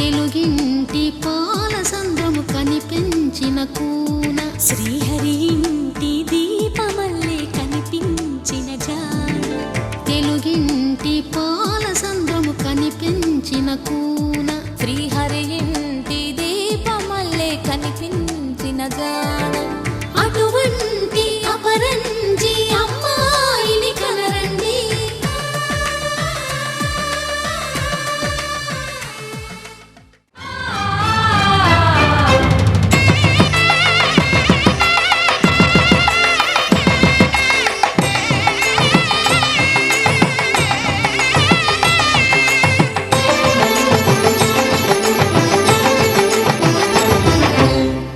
తెలుగింటి పాల సంద్రము కనిపించిన కూన శ్రీహరి ఇంటి దీపమల్లే కనిపించిన జాన తెలుగింటి పాల సంద్రము కనిపించిన కూన శ్రీహరి ఇంటి దీపమల్లే కనిపించిన జాన అటువంటి అపరంజి అమ్మాయిని కనరండి.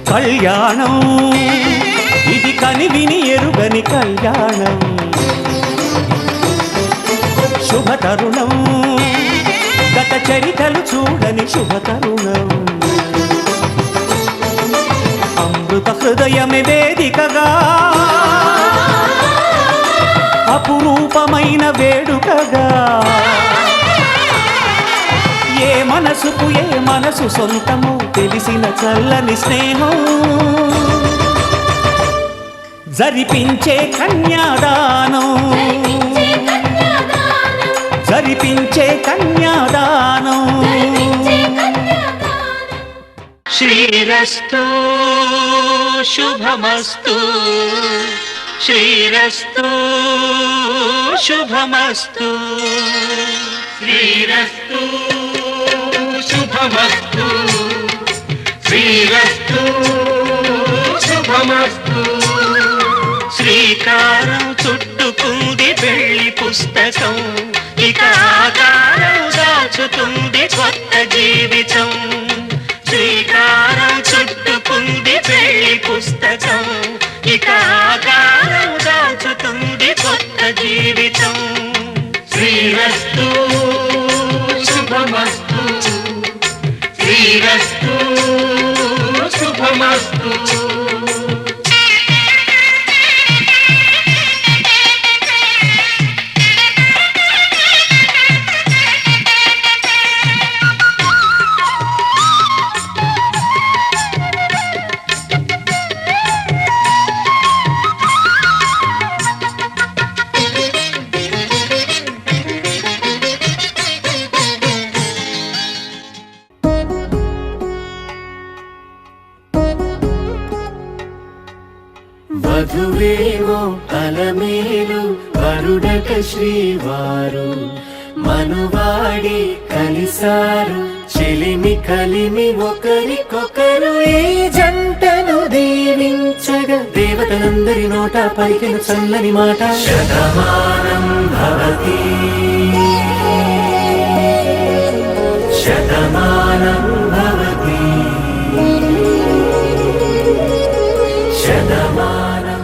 కళ్యాణం ఇది కనివిని ఎరుగని కళ్యాణం, శుభతరుణం గత చరితలు చూడని శుభతరుణం. అమృత హృదయమే వేదికగా అపురూపమైన వేడుకగా, ఏ మనసుకు ఏ మనసు సొంతము తెలిసిన చల్లని స్నేహం, జరిపించే కన్యాదానం జరిపించే కన్యాదానం. శ్రీరస్తు శుభమస్తు శ్రీరస్తు శుభమస్తు శ్రీరస్తు శుభమస్తు శ్రీరస్తు శుభమస్తు. శ్రీకారం చుట్టుకుంది పెళ్లి పుస్తకం, ఇక ఆకారం దాచుతుంది కొత్త జీవితం. శ్రీకారం చుట్టుకుంది పెళ్లి పుస్తకం, ఇక ఆకారం దాచుతుంది కొత్త జీవితం. శ్రీరస్తు శుభమస్తు శ్రీరస్తు శుభమస్తు. వధువేమో అలమేలు వరుడట శ్రీవారు, మనువాడి కలిసారు చెలిమి కలిమి ఒకరికొకరు. ఈ జంటను దీవించగా దేవతలందరి నోట పలికిన చల్లని మాట, శతమానం భవతి శతమానం భవతి శతమానం.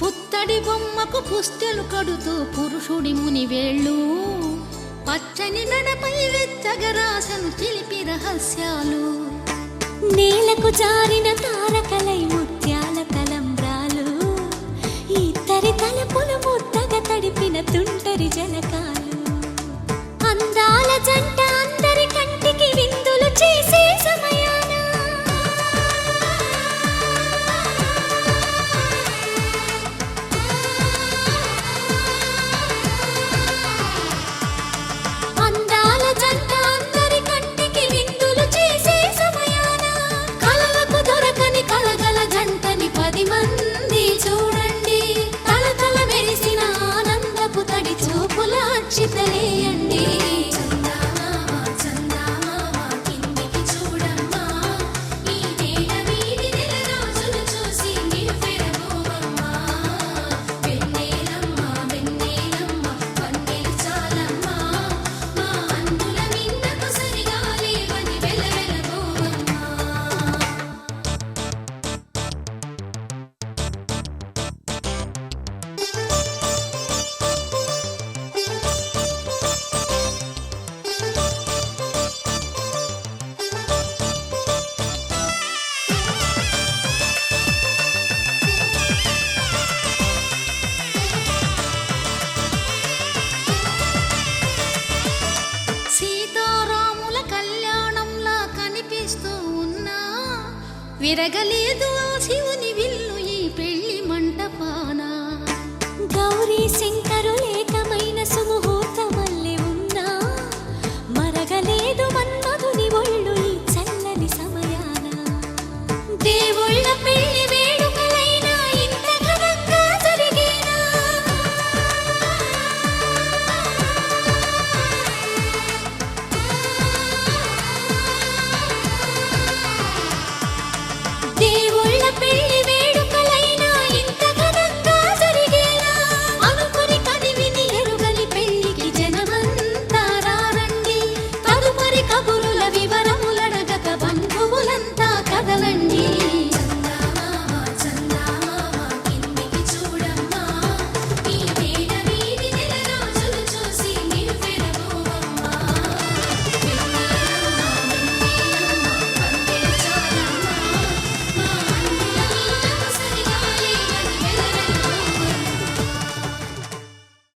పుత్తడి బొమ్మకు పుస్తెలు కడుతూ పురుషుడి ముని వేళ్ళు, పచ్చని మెడపై వెచ్చగరాసను చిలిపి రహస్యాలు. నేలకు జారిన తారకలై ముత్యాల తలంబ్రాలు, ఇద్దరి తలపులు ముద్దగా తడిపిన తుంటరి జలకాలు. అందాల జంట అందరి కంటికి విందులు చేసే సమయాన అందాల జంట అందరి కంటికి విందులు చేసే సమయాన కలలకు దొరకని తిరగలేదు ఆ శివుని విల్లు ఈ పెళ్లి మంటపాన గౌరీ శంకర